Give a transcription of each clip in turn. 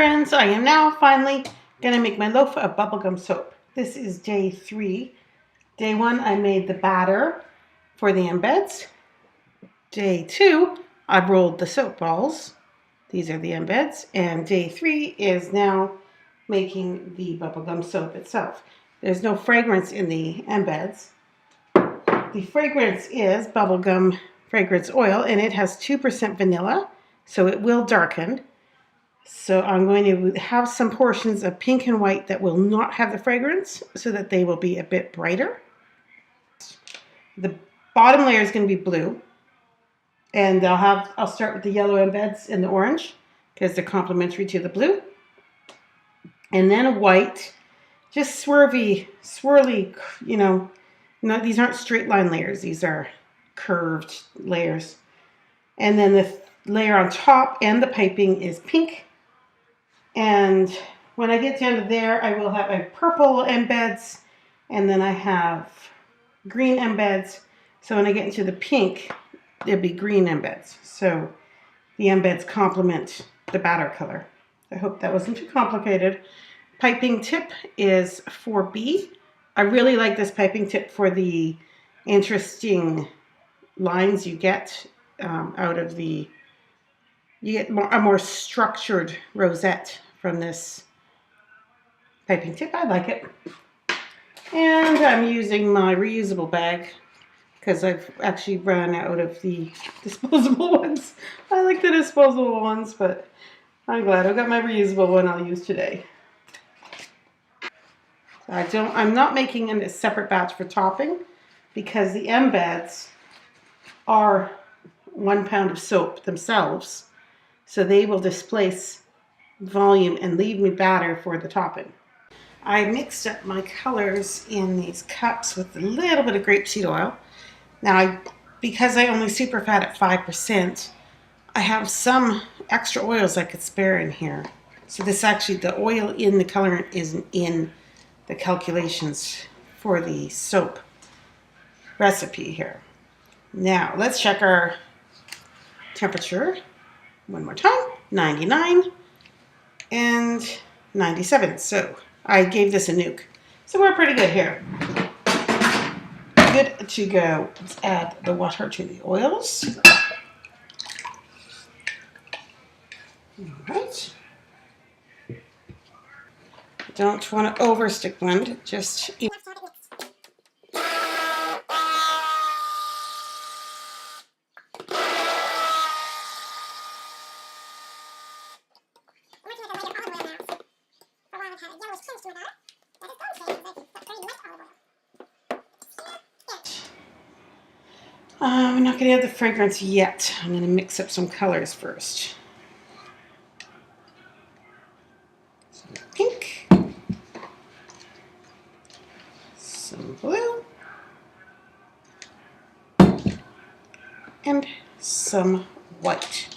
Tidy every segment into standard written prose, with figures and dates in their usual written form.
friends, I am now finally going to make my loaf of bubblegum soap. This is day 3. Day 1 I made the batter for the embeds. Day 2 I rolled the soap balls. These are the embeds. And day 3 is now making the bubblegum soap itself. There's no fragrance in the embeds. The fragrance is bubblegum fragrance oil, and it has 2% vanilla, so it will darken. So I'm going to have some portions of pink and white that will not have the fragrance so that they will be a bit brighter. The bottom layer is going to be blue, and I'll start with the yellow embeds and the orange because they're complementary to the blue. And then white, just swirly, you know, these aren't straight line layers, these are curved layers. And then the layer on top and the piping is pink. And when I get down to there, I will have a purple embeds, and then I have green embeds. So when I get into the pink, it'll be green embeds. So the embeds complement the batter color. I hope that wasn't too complicated. Piping tip is 4B. I really like this piping tip for the interesting lines you get out of the, you get a more structured rosette from this piping tip. I like it. And I'm using my reusable bag because I've actually run out of the disposable ones. I like the disposable ones, but I'm glad I've got my reusable one I'll use today. I'm not making a separate batch for topping because the embeds are 1 pound of soap themselves, so they will displace volume and leave me batter for the topping. I mixed up my colors in these cups with a little bit of grapeseed oil. Now, because I only super fat at 5%, I have some extra oils I could spare in here. So this actually, the oil in the colorant isn't in the calculations for the soap recipe here. Now, let's check our temperature one more time. 99 and 97. So I gave this a nuke. So we're pretty good here. Good to go. Let's add the water to the oils. All right. Don't want to over stick blend, just I'm not going to add the fragrance yet. I'm going to mix up some colors first. Some pink, some blue, and some white.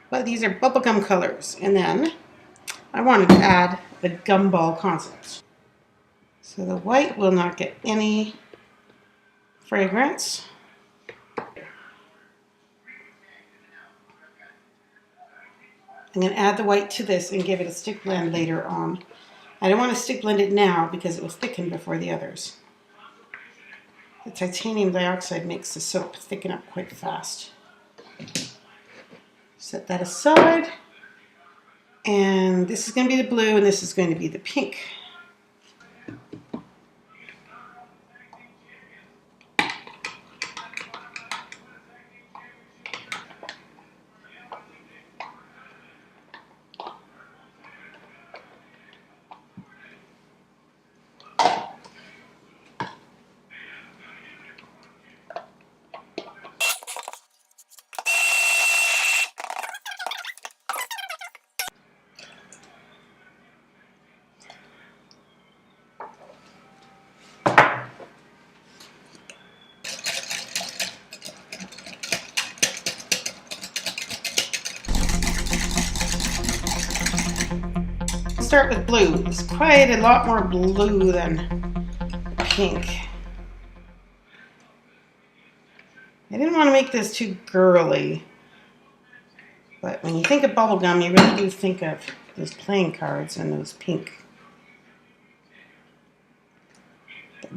But these are bubblegum colors. And then I wanted to add the gumball concept. So the white will not get any fragrance. I'm going to add the white to this and give it a stick blend later on. I don't want to stick blend it now because it will thicken before the others. The titanium dioxide makes the soap thicken up quite fast. Set that aside. And this is going to be the blue and this is going to be the pink. Start with blue. It's quite a lot more blue than pink. I didn't want to make this too girly, but when you think of bubblegum, you really do think of those playing cards and those pink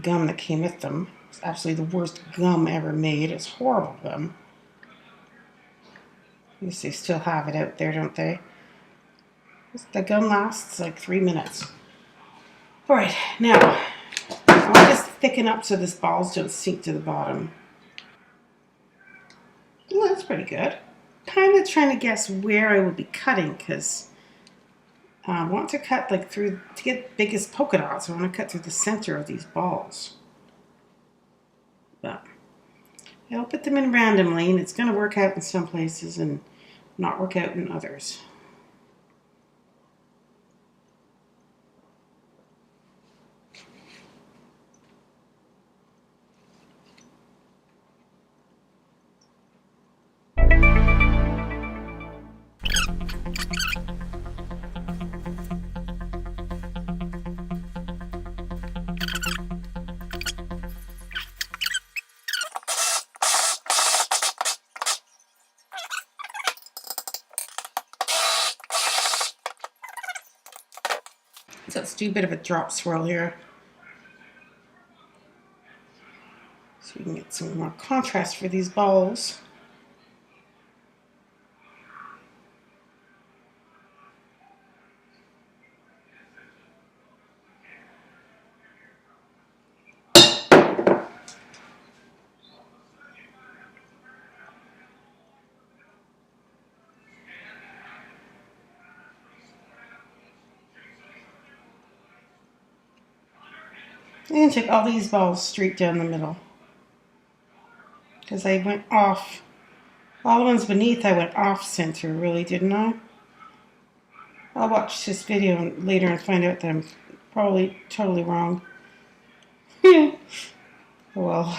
gum that came with them. It's absolutely the worst gum ever made. It's horrible gum. At least they still have it out there, don't they? The gum lasts like 3 minutes. All right, now I want this to thicken up so this balls don't sink to the bottom. Well, that's pretty good. Kind of trying to guess where I will be cutting because I want to cut like through to get biggest polka dots. I want to cut through the center of these balls. But I'll put them in randomly, and it's going to work out in some places and not work out in others. So let's do a bit of a drop swirl here so we can get some more contrast for these balls. I'm going to take all these balls straight down the middle because I went off. All the ones beneath I went off center, really, didn't I? I'll watch this video later and find out that I'm probably totally wrong. Well.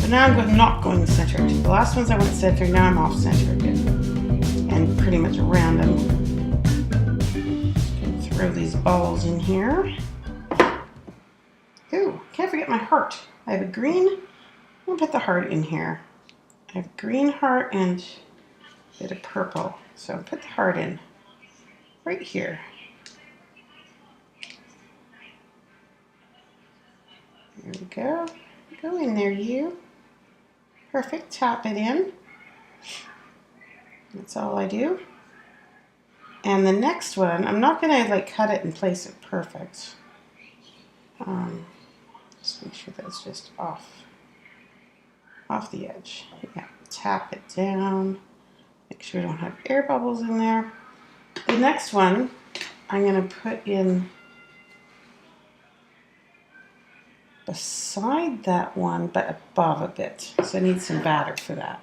Now I'm not going centered. The last ones I went centered, now I'm off center again. And pretty much random. Just gonna throw these balls in here. Ooh, can't forget my heart. I have a green, I'll put the heart in here. I have a green heart and a bit of purple. So I'll put the heart in right here. There we go. Go in there, you. Perfect, tap it in. That's all I do. And the next one, I'm not gonna like cut it and place it perfect. Just make sure that's just off the edge. Yeah, tap it down. Make sure I don't have air bubbles in there. The next one, I'm gonna put in beside that one, but above a bit. So I need some batter for that.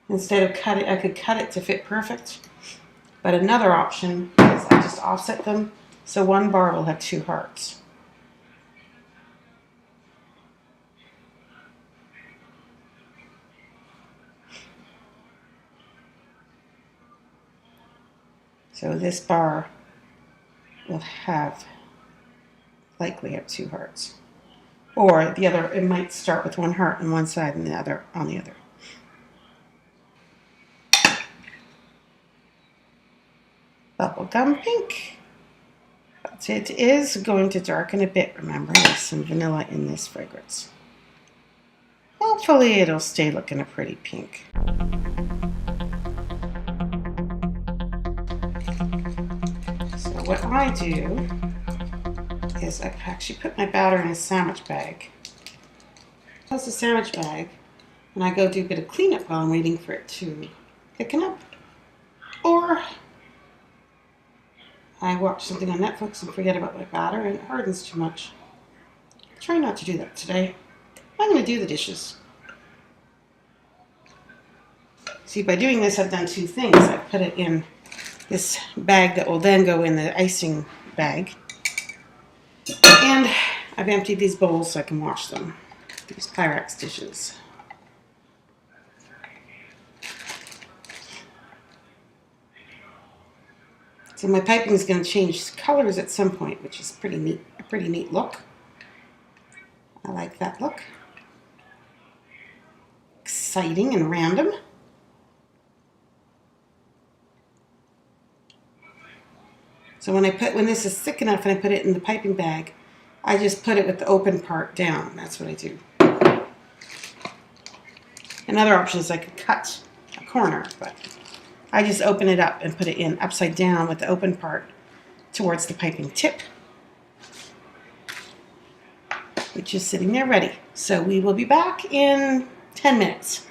Instead of cutting, I could cut it to fit perfect. But another option is I just offset them. So one bar will have two hearts. So this bar will likely have two hearts. Or the other, it might start with one heart on one side and the other on the other. Bubblegum pink. But it is going to darken a bit, remember, there's some vanilla in this fragrance. Hopefully it'll stay looking a pretty pink. So what I do is I actually put my batter in a sandwich bag. Close the sandwich bag, and I go do a bit of cleanup while I'm waiting for it to thicken up. Or I watch something on Netflix and forget about my batter and it hardens too much. Try not to do that today. I'm going to do the dishes. See, by doing this, I've done two things. I've put it in this bag that will then go in the icing bag. And I've emptied these bowls so I can wash them. These Pyrex dishes. So my piping is going to change colors at some point, which is pretty neat. A pretty neat look. I like that look. Exciting and random. So when this is thick enough and I put it in the piping bag, I just put it with the open part down. That's what I do. Another option is I could cut a corner, but I just open it up and put it in upside down with the open part towards the piping tip, which is sitting there ready. So we will be back in 10 minutes.